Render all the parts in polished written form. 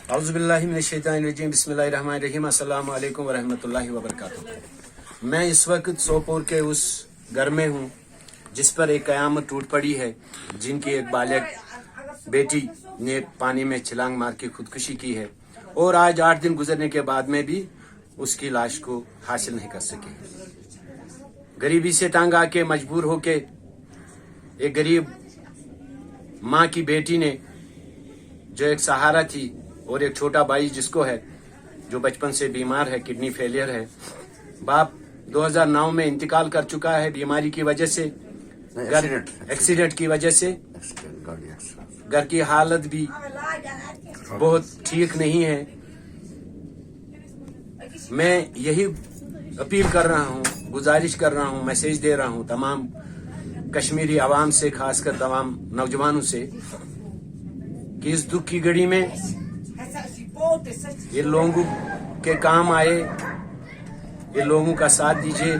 औज़ुबिल्लाहि मिनश्शैतानिर्रजीम बिस्मिल्लाहिर्रहमानिर्रहीम अस्सलामु अलैकुम वरहमतुल्लाहि वबरकातुहू। मैं इस वक्त सोपोर के उस घर में हूँ जिस पर एक क़यामत टूट पड़ी है, जिनकी एक बालिग बेटी ने पानी में छलांग मार के खुदकुशी की है और आज 8 दिन गुजरने के बाद में भी उसकी लाश को हासिल नहीं कर सके। गरीबी से तंग आके मजबूर होके एक गरीब माँ की बेटी ने, जो एक सहारा थी, और एक छोटा भाई जिसको है, जो बचपन से बीमार है, किडनी फेलियर है। बाप 2009 में इंतकाल कर चुका है बीमारी की वजह से, एक्सीडेंट की वजह से। घर की हालत भी बहुत ठीक नहीं है। मैं यही अपील कर रहा हूँ, गुजारिश कर रहा हूँ, मैसेज दे रहा हूँ तमाम कश्मीरी आवाम से, खासकर तमाम नौजवानों से, कि इस दुख की घड़ी में ये लोगों के काम आए, ये लोगों का साथ दीजिए।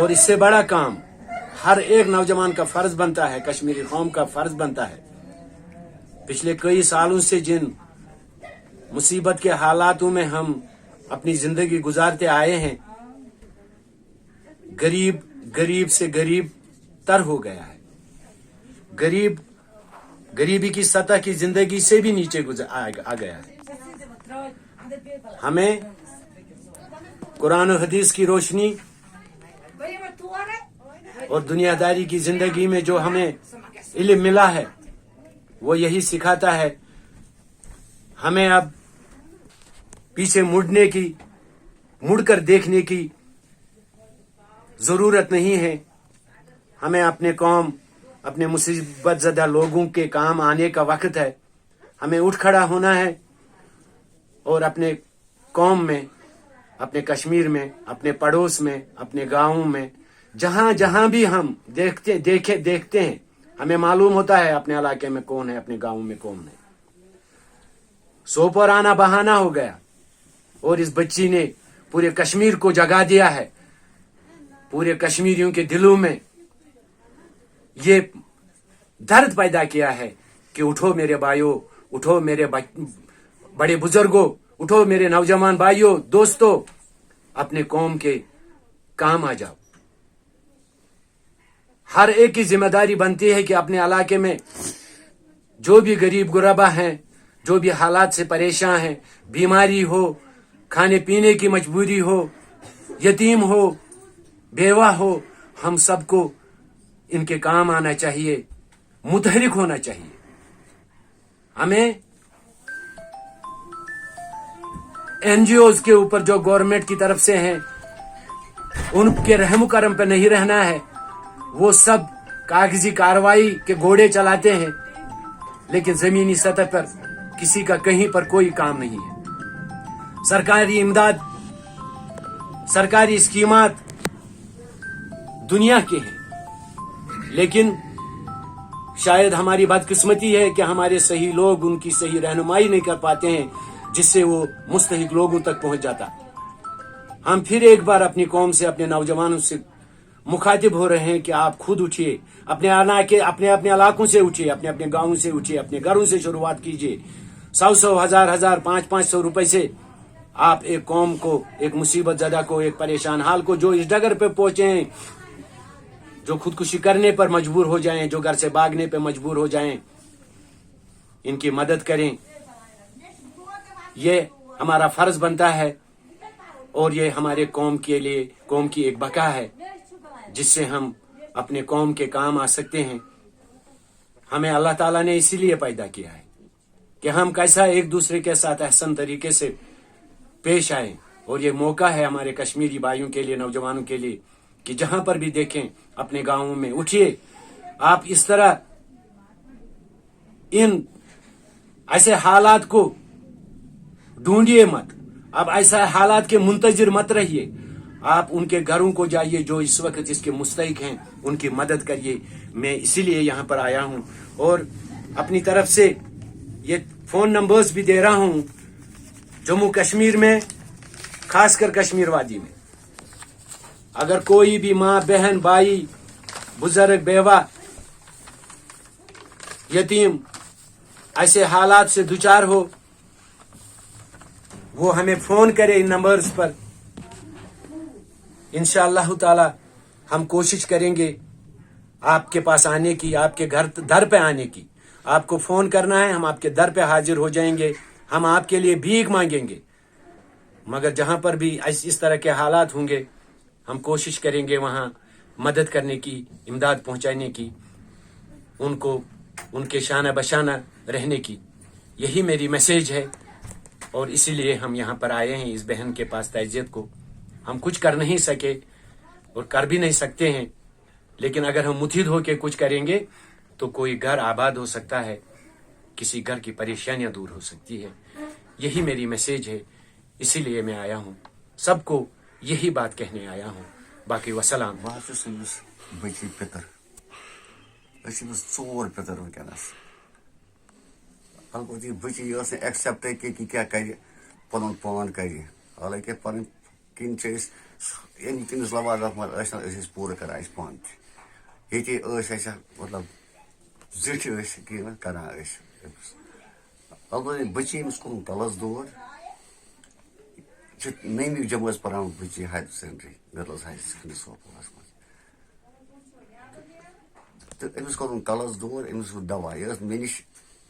और इससे बड़ा काम हर एक नौजवान का फर्ज बनता है, कश्मीरी कौम का फर्ज बनता है। पिछले कई सालों से जिन मुसीबत के हालातों में हम अपनी जिंदगी गुजारते आए हैं, गरीब से गरीब तर हो गया है। गरीबी की सतह की जिंदगी से भी नीचे आ गया है। हमें कुरान और हदीस की रोशनी और दुनियादारी की जिंदगी में जो हमें इल्म मिला है, वो यही सिखाता है। हमें अब पीछे मुड़कर देखने की जरूरत नहीं है। हमें अपने कौम, अपने मुसीबत ज़दा लोगों के काम आने का वक्त है। हमें उठ खड़ा होना है और अपने कौम में, अपने कश्मीर में, अपने पड़ोस में, अपने गाँव में, जहाँ भी हम देखते हैं, हमें मालूम होता है अपने इलाके में कौन है, अपने गाँव में कौन है। सोपोर आना बहाना हो गया और इस बच्ची ने पूरे कश्मीर को जगा दिया है। पूरे कश्मीरियों के दिलों में ये दर्द पैदा किया है कि उठो मेरे भाइयों, उठो मेरे बड़े बुजुर्गों, उठो मेरे नौजवान भाइयों, दोस्तों, अपने कौम के काम आ जाओ। हर एक की जिम्मेदारी बनती है कि अपने इलाके में जो भी गरीब गुरबा हैं, जो भी हालात से परेशान हैं, बीमारी हो, खाने पीने की मजबूरी हो, यतीम हो, बेवा हो, हम सबको इनके काम आना चाहिए, मुतहरिक होना चाहिए। हमें एनजीओज के ऊपर जो गवर्नमेंट की तरफ से हैं, उनके रहम करम पे नहीं रहना है। वो सब कागजी कार्रवाई के घोड़े चलाते हैं, लेकिन जमीनी सतह पर किसी का कहीं पर कोई काम नहीं है। सरकारी इमदाद, सरकारी स्कीमात दुनिया के हैं, लेकिन शायद हमारी बदकिस्मती है कि हमारे सही लोग उनकी सही रहनुमाई नहीं कर पाते हैं, जिससे वो मुस्तहिक लोगों तक पहुंच जाता। हम फिर एक बार अपनी कौम से, अपने नौजवानों से मुखातिब हो रहे हैं कि आप खुद उठिए, अपने इलाकों से उठिए, अपने गाँव से उठिए, अपने घरों से शुरुआत कीजिए। 100 हजार 500 रुपए से आप एक कौम को, एक मुसीबत ज़दा को, एक परेशान हाल को, जो इस डगर पे पहुंचे हैं, जो खुदकुशी करने पर मजबूर हो जाएं, जो घर से भागने पे मजबूर हो जाएं, इनकी मदद करें। ये हमारा फर्ज बनता है और ये हमारे कौम के लिए, कौम की एक बका है, जिससे हम अपने कौम के काम आ सकते हैं। हमें अल्लाह ताला ने इसीलिए पैदा किया है कि हम कैसा एक दूसरे के साथ एहसन तरीके से पेश आए। और ये मौका है हमारे कश्मीरी भाइयों के लिए, नौजवानों के लिए, कि जहां पर भी देखें अपने गांवों में उठिए। आप इस तरह इन ऐसे हालात को ढूंढिए मत, आप ऐसा हालात के मुंतजिर मत रहिए। आप उनके घरों को जाइए जो इस वक्त इसके मुस्तहिक हैं, उनकी मदद करिए। मैं इसीलिए यहाँ पर आया हूँ और अपनी तरफ से ये फोन नंबर्स भी दे रहा हूँ। जम्मू कश्मीर में, खासकर कश्मीर वादी में, अगर कोई भी माँ, बहन, भाई, बुजुर्ग, बेवा, यतीम ऐसे हालात से दुचार हो वो हमें फोन करे इन नंबर्स पर. इंशाअल्लाह ताला हम कोशिश करेंगे आपके पास आने की, आपके दर पे आने की. आपको फोन करना है, हम आपके दर पे हाजिर हो जाएंगे. हम आपके लिए भीख मांगेंगे, मगर जहां पर भी इस तरह के हालात होंगे हम कोशिश करेंगे वहां मदद करने की, इमदाद पहुंचाने की, उनको उनके शाना बशाना रहने की. यही मेरी मैसेज है और इसीलिए हम यहाँ पर आए हैं इस बहन के पास तैजियत को. हम कुछ कर नहीं सके और कर भी नहीं सकते हैं, लेकिन अगर हम मुत्हिद होकर कुछ करेंगे तो कोई घर आबाद हो सकता है, किसी घर की परेशानियां दूर हो सकती है. यही मेरी मैसेज है, इसीलिए मैं आया हूँ, सबको यही बात कहने आया हूँ. बाकी वसलाम. बची पितर चोर पितर वनकस अलबत् यह बची एक्सेप्ट कि क्या कर पन पान कर. हालांकि पन किन किस लवाजत मज पूरा कर पान ये मतलब जिठ करान. अलबत् बची अमिस कोन तलस दौर नवी जमात पान बची higher secondary girls higher secondary सोपोरस मज तो अमिस कोन तलस दौर. अमिस वो दवा यह मे नश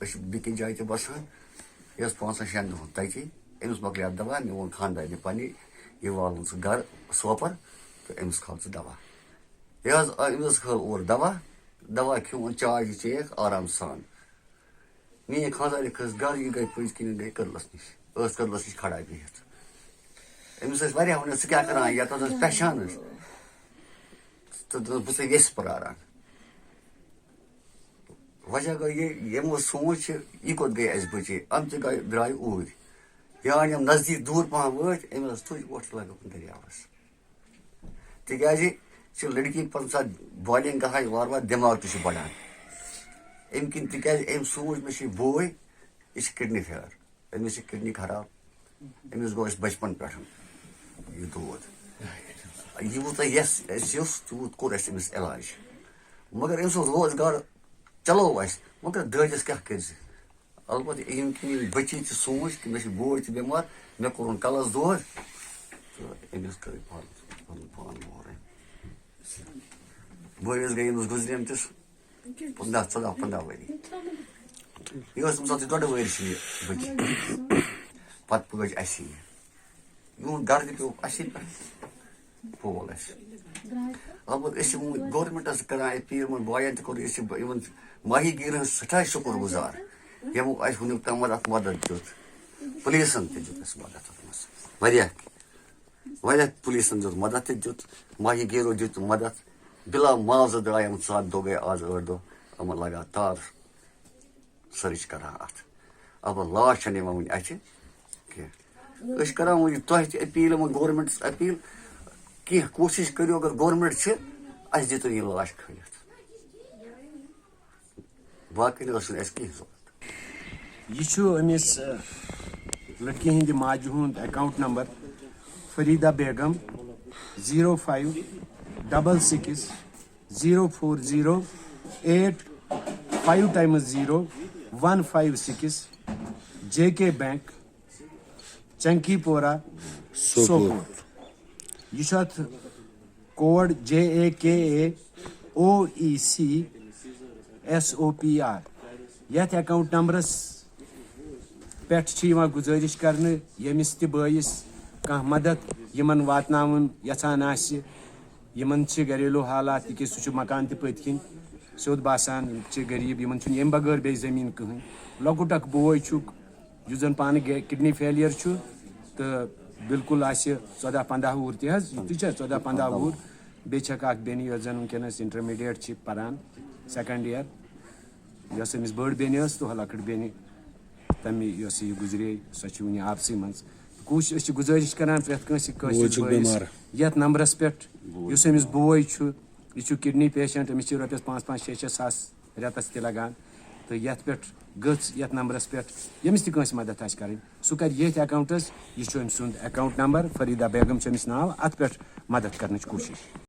बिक जाए ते बसान यह 5-6 दुहन तथी. अमिस मकलिया दवा मे वो खानदानी पन यह वालन सह घर सोपर तो अमिस खा दवा. यह अमिस खल और दवा खो चाय चेक आराम सान. मे खानदानी खस घर यह गई पज किन गई कर्लस नश खड़ा बिहत. अमिस वन सह क्या करान या पहचान तो बस वेस प्रारान. वजह गई यमो सोच यह कोत गई अस बचे अम द्राय ऊर यान यम नजदीक दूर पहन वत अमिस तुज वोट लग दरियावस. तिज लड़की पे बॉलिंग गहान वार वार दिमाग तह बढ़ान अम किन तिज सोच मे बोय यह किडनी फेल अमिस किडनी खराब. अमिस गो बचपन पे यह दौद यूत तूत कोर अमिस इलाज. मगर अम रोजगार चलो मगर दहस क्या कर. अलबत् यम बची सोच कि मे बोय बीमार मे कोर कलस दौर तो अमिस कर पान मोर. बोयस गई अमिस गुजरमस 14-15 वरी यह तम डोड वर बची पत पज अस यून घर पे अस पोल अस. अलबत् गवर्नमेंटस कर अपील बॉयन तौर माही गिर सठा शुक्र गुजार यमो वन तम मदद दुत. पुलिसन तुस मदद वारिया पुलिसन दुत मदद दुत. माही गिरो दुत मदद बिला मुआवजा द्राय 7 दो गए आज 8 दो हम लगातार सर्च करान अत. अब लाश वन अत करान तुह अपील गवर्नमेंटस अपील कह कोशिश करो अगर गवर्नमेंट अस दित यह लाश खलित बाकी कह जरूरत. यह अमिस लड़की हिंद माज हुंद account number Farida Begum 0566 040 8 5 times 0 156 JK bank Chankipora Sopore. यह कोड JAKA OEC SOPR. यथ अकाउंट नंबरस पे गुजारिश करने यमिस तयस कह मदद यमन वातनावन यछान यमन घरेलू हालात कि सह मकान पत्किन सोद बासान गरीब यमन यम बगैर बे जमीन कहें. लकुट अख बोय युस जन पान किडनी फेलियर तो बिल्कुल 14-15 वुर तह 14-15 वुर बेक बेन यस जन वनकस इंटरमीडिएट पान सेकंड ईयर यस अमिस बड़ बेन तो लकट बेन तमें यह गुजरे सह वन आपसी मज. कोशिश गुजारिश करान प्रेत यथ नंबरस पे अमिस बोय यह किडनी पेशेंट अमिस रुपये 5-5-6 सास रेतस तक लगान तो यथ पे यथ नंबरस पे यमिस तस मदद कर सह कर ये अकाउंटस यह अम सुंद अकाउंट नंबर फरीदा बेगम अमिस नाव अत पे मदद कर कोशिश.